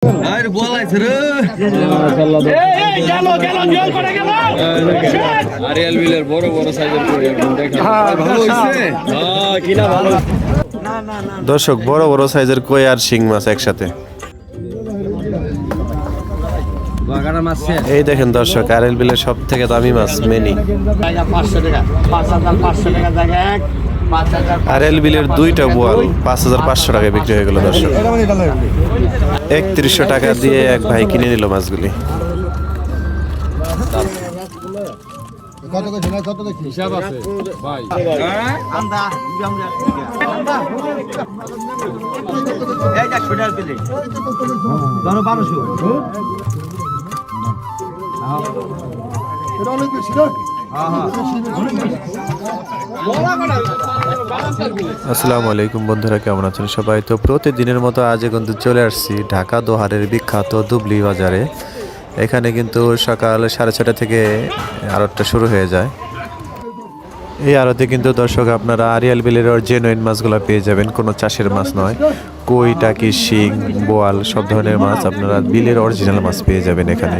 আরে বলাইছে রে আরিয়াল বিলের বড় বড় সাইজের করে একদম দেখা ভালো হইছে কিনা ভালো। দর্শক বড় বড় সাইজের কই আর শিং মাছ একসাথে। এই দেখেন দর্শক আরিয়াল বিলের সব থেকে দামি মাছ মেনি। 500 টাকা 5500 টাকা জায়গা এক আরিয়াল বিলের দুইটা বোয়াল 5500 টাকায় বিক্রি হয়ে গেল দর্শক। 3100 টাকা দিয়ে এক ভাই কিনে নিল মাছগুলি। হিসাব আছে ভাই আমরা এই যা ছোটার পেলে ধরো 1200 এটা অনেক বেশি না। আসসালামু আলাইকুম বন্ধুরা, কেমন আছেন সবাই? তো প্রতিদিনের মতো আজ কিন্তু চলে আসছি ঢাকা দোহারের বিখ্যাত দুবলি বাজারে। এখানে কিন্তু সকাল 6:30 থেকে আড়তটা শুরু হয়ে যায়। এই আড়তে কিন্তু দর্শক আপনারা আরিয়াল বিলের জেনুইন মাছগুলো পেয়ে যাবেন, কোনো চাষের মাছ নয়। কই, টাকি, শিং, বোয়াল সব ধরনের মাছ আপনারা বিলের অরিজিনাল মাছ পেয়ে যাবেন এখানে।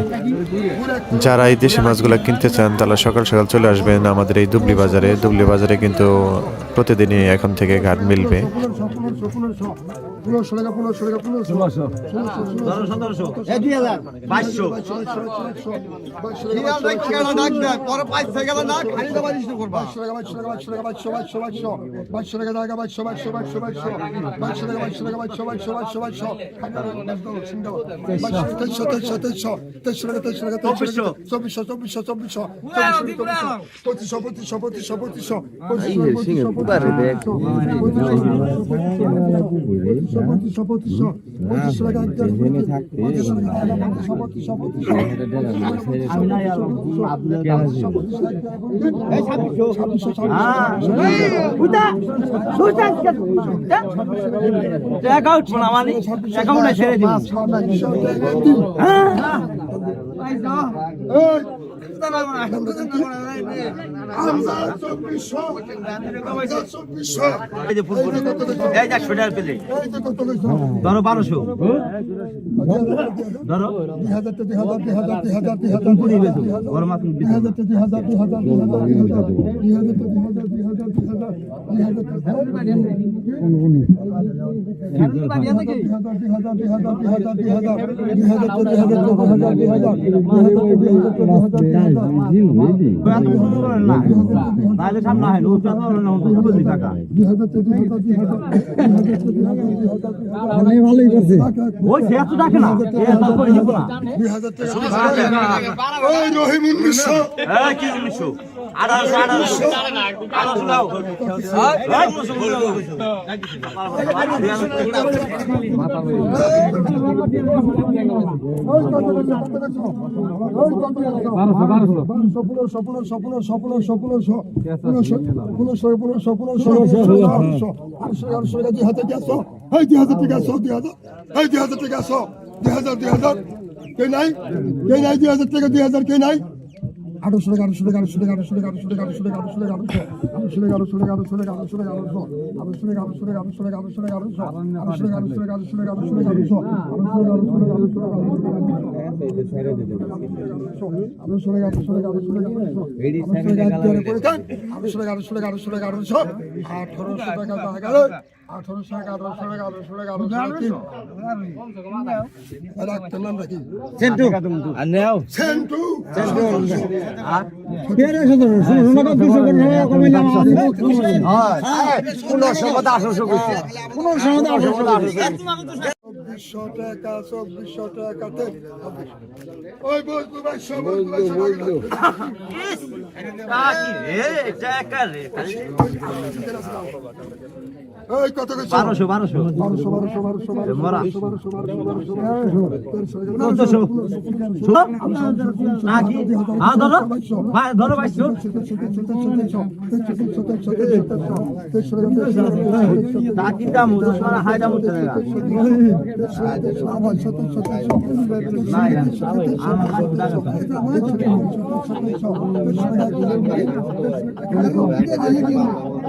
যারা এই দেশি মাছগুলো কিনতে চান তারা সকাল সকাল চলে আসবেন আমাদের এই দুবলি বাজারে। দুবলি বাজারে কিন্তু প্রতিদিনই এখন থেকে ঘাট মিলবে। ধরো 1200 ধরো ভালোই করছে ওই সে এত টাকা না ওই রহিম 1900 হ্যাঁ কি 1900 Thank you.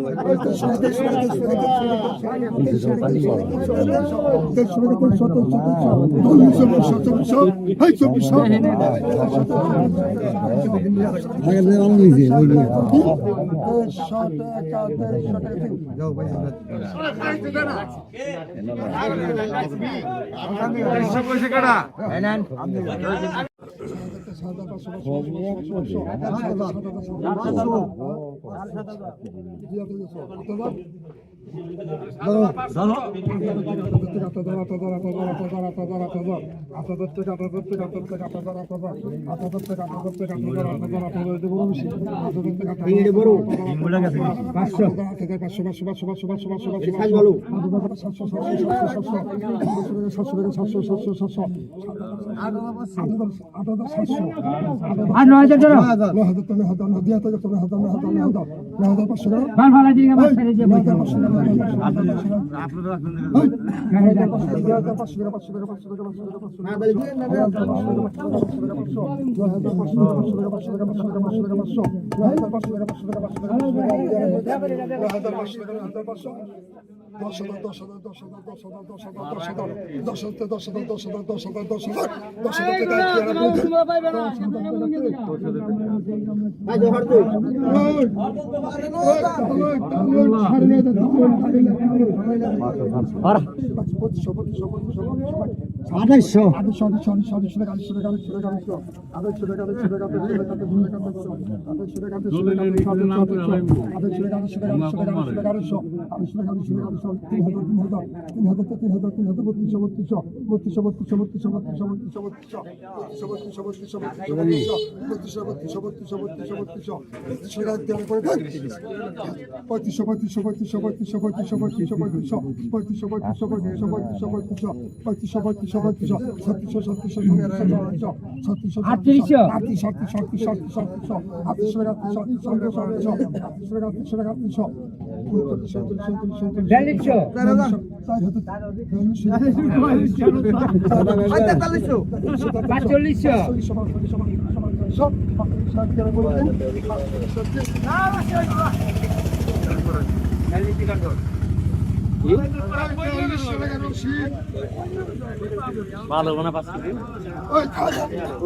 ভালো না 5 কেজি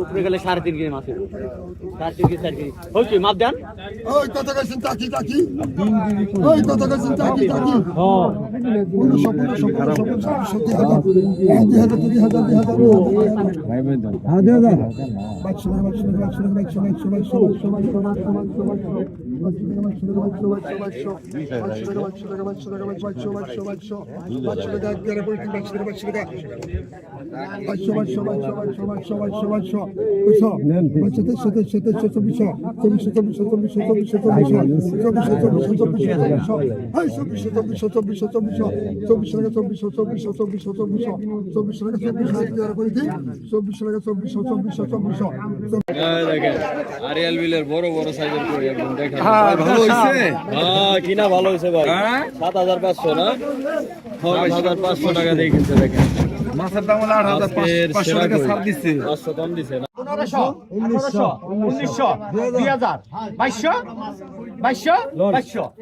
উপরে গেলে 3.5 কেজি মাছ 4 কেজি 4 কেজি হইছে মাপ দেন ওই কত গেছেন তাকি তাকি ওই কত গেছেন তাকি তাকি হ্যাঁ 24 দেখেন আরিয়াল বিলের বড় বড় সাইজের কই একদম দেখেন ভাই ভালো হইছে কিনা ভালো হইছে ভাই 7500 না 7500 টাকা দিয়ে কিনছে দেখেন মাছের দাম হলো 8500 টাকা ছাড় দিচ্ছে 500 কম দিছে না 1500 1800 1900 2000 2200 2200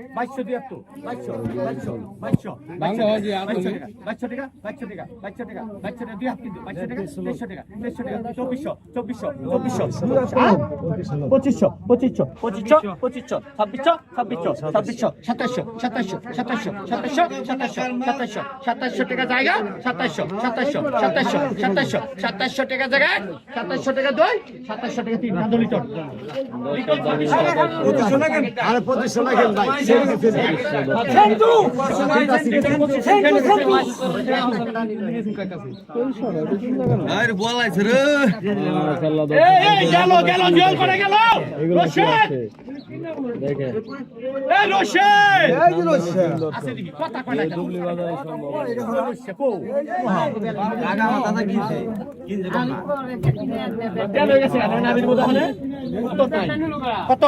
আরে বলাইছে রে এই গেল জল করে গেল রশিদ দেখেন এই রশিদ এই যে রয়েছে আছে দেখি কথা কয়টা দুবলি বাজারে সম্ভব কত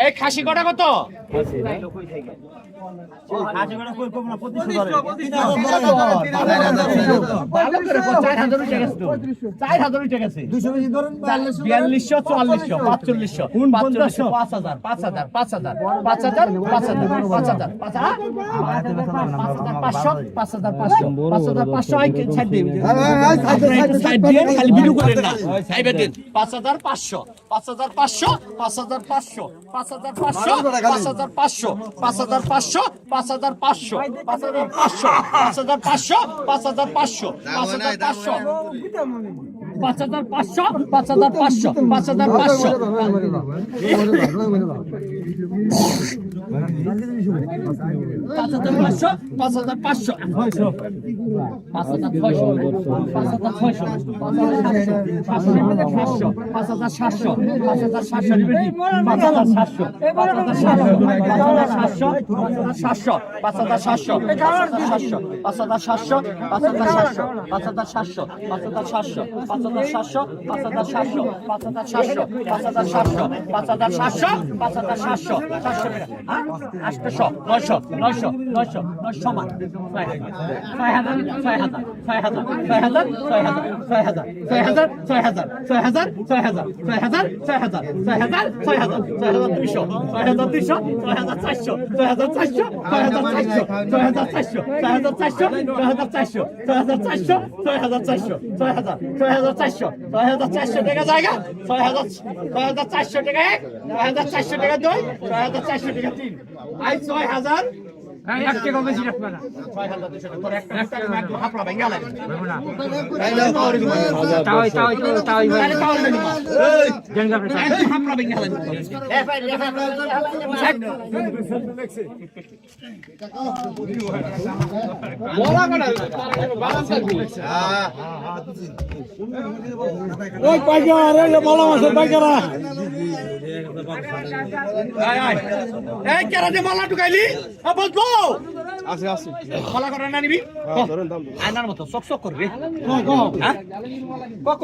এই খাসি কটা কত আয়নার মতো চক চক করবে কত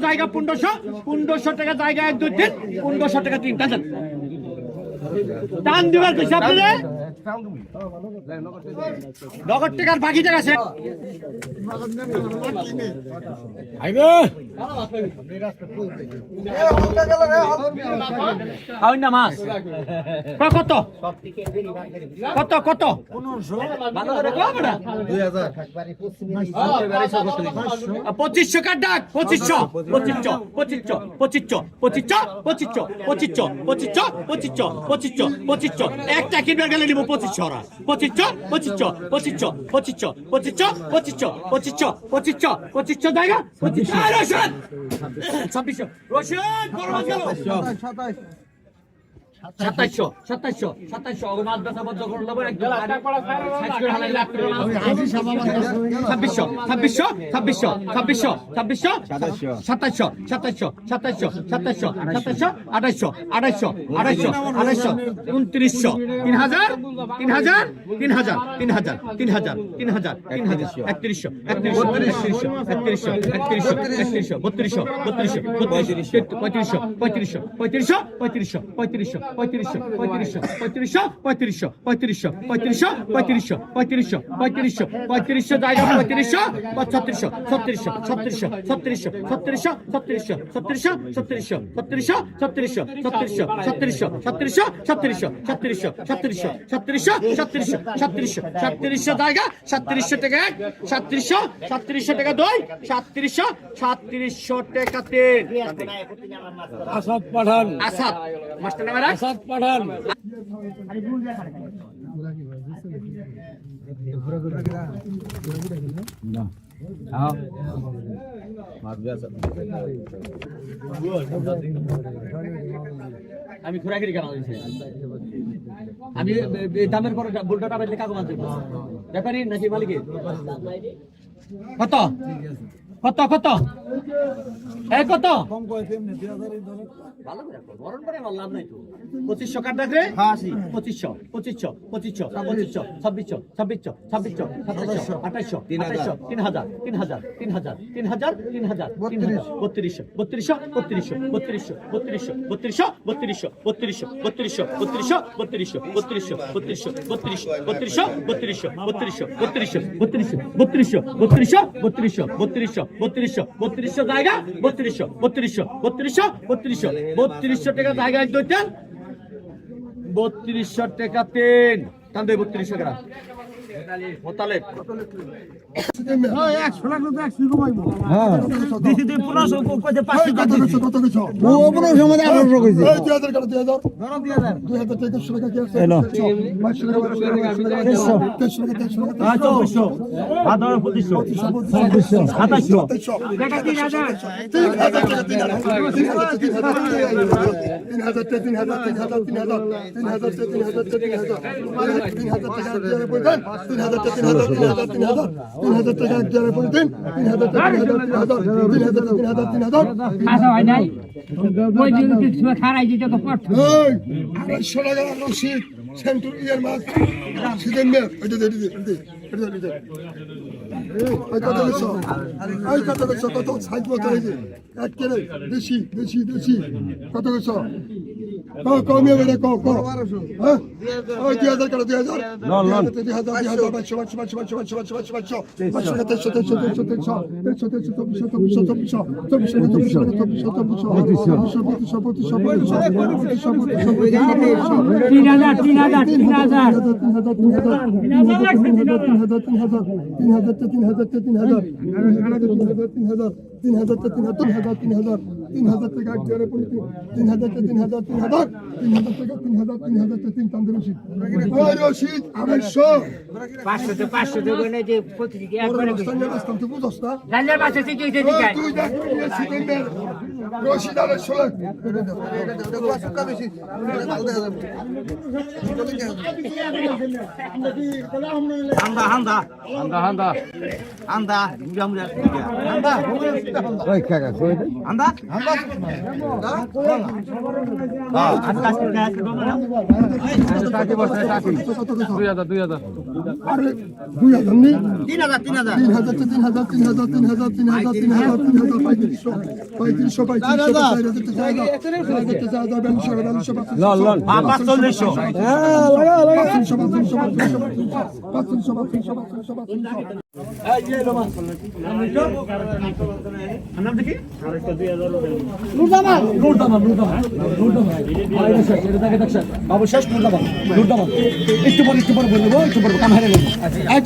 জায়গা 1500 টাকা জায়গা 1 2 3 1500 টাকা 3 টান দিবার হিসাব দিলে নগদ টাকার বাকি টাকা আছে না মাছ কত কত কত 2500 কার ডাক 2500 একটা কিনবার গেলে নিব 2500 জায়গা 2600 রশিদ বড় মাছ গেল 2700 মাছ বেচা বন্ধ করে দেবো একদম 3500 জায়গা 3700 টাকা 3700 টাকা 2 3700 টাকা 3 আসাদ পাঠান আসাদ মাস্টার নাম আসাদ পাঠান আমি ঘোরাঘুরি কেন হয়েছে আমি দামের পরে বুলটা বেঁধে কাকু মানতে ব্যাপারই নাকি মালিকের কত কত কত এই কত ভালো করে বরণ করে আমার লাভ নাই তো 2500 কাট রাখবে 2500 2500 2500 2500 2600 2600 2600 2700 2800 3000 3000 3000 3000 3000 3200 3200 3200 3200 3200 3200 3200 3200 3200 3200 3200 জায়গা 3200 টাকা জায়গা এক দুইটান 3200 টাকা তিন টান দেব 3200 টাকা মোতালেব বেশি বেশি বেশি কত কইছো কমিয়ে বেড়ে ক 2000 করে 2000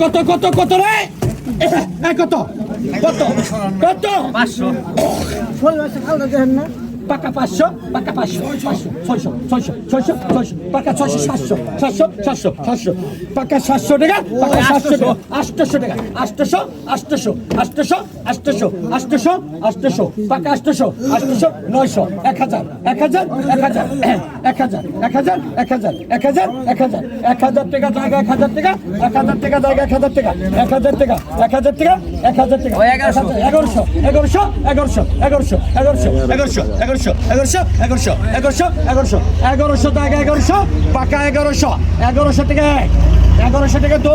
কত কত কত রে কত কত কত 500 পাকা 500 পাকা 500 600 পাকা 600 700 পাকা 700 টাকা পাকা 700 টাকা 800 টাকা 800 পাকা 800 900 1000 টাকা জায়গা 1000 টাকা 1000 টাকা 1100 টাকা 1100 পাকা 1100 টাকা 1100 টাকা 2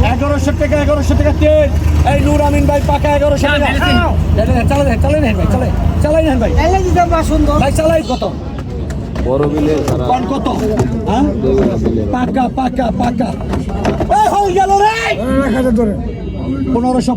1100 টাকা 1100 টাকা 3 এই নূর আমিন ভাই পাকা 1100 টাকা চালাই নেন ভাই ভাই চালাই কত বড় বিলে কোন কত হ্যাঁ পাকা এই হই গেল রে 1500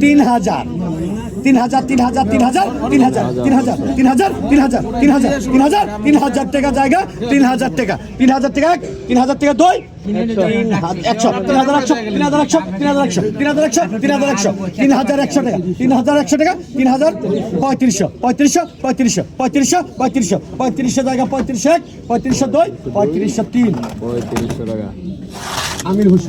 3000 3,000 3,000 3,000 3,000 3,000 3,000 3,000 3,000 3,000 3,000 টাকা জায়গা 3,000 টাকা 3,000 টাকা 3,000 টাকা 2 100 3,100 3,100 3,100 3,100 3,100 3,100 টাকা 3,100 টাকা 3,000 3500 3500 3500 3500 3500 3500 জায়গা 3500 1 3500 2 3500 3 3500 টাকা আমির হোসেন